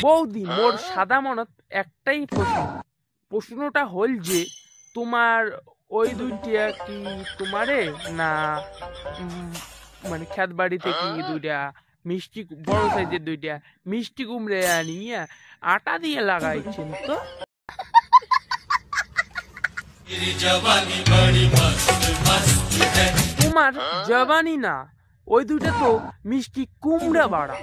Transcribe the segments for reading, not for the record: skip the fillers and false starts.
বৌদি মোর সাদা মনত একটাই প্রশ্নটা হল যে তোমার ওই দুইটা কি তোমারে না মানে খেত বাড়িতে কি দুইটা মিষ্টি বড় সাইজের দুইটা মিষ্টি কুমড়ে আনিয়া আটা দিয়ে লাগাইছেন তো? তোমার জবানি না, ওই দুইটা তো মিষ্টি কুমড়া বাড়া।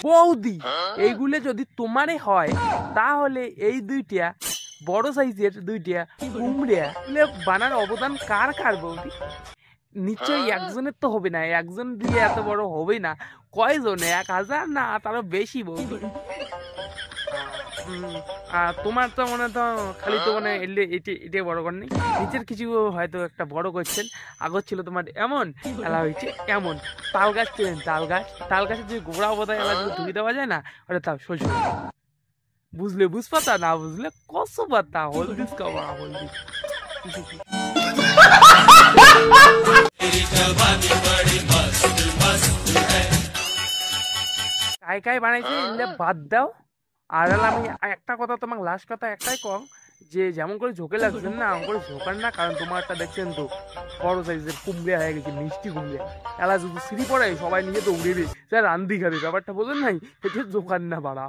বৌদি এইগুলো যদি তোমারে হয় তাহলে এই দুইটা বড় সাইজের দুইটা কুমড়া বানার অবদান কার কার বৌদি? নিশ্চয়ই একজনের তো হবে না, একজন দিয়ে এত বড় হবে না। কয়জনে? 1000 না তারও বেশি বৌদি। তোমার তো মনে তো খালি তো মানে এটা বড় করেনি, নিচের কিছু হয়তো একটা বড় করছেন। আগর ছিল তোমার এমন, এলা হয়েছে এমন। তাল গাছ ছিলেন, তাল গাছের যে গোড়া বোধহয় এলা যদি ধুয়ে দেওয়া যায় না, ওটা তাও সহ্য। বুঝলে বুঝ পাতা, না বুঝলে কসু পাতা। হলদিস খাওয়া হলদিস। কাই কাই বানাইছে এলে বাদ দাও। আর আমি একটা কথা তোমাকে লাস্ট কথা একটাই কম, যে যেমন করে ঝোঁকে লাগছেন না এমন করে ঝোঁকান না, কারণ তোমারটা দেখছেন তো বড় সাইজের কুমড়ে হয়ে গেছে, মিষ্টি কুমড়ে। এলা যদি সিঁড়ি পড়ে সবাই নিয়ে তো উড়ে স্যার রান্দি খাবে, ব্যাপারটা বোঝেন নাই? এটা ঝোঁকান না বাড়া।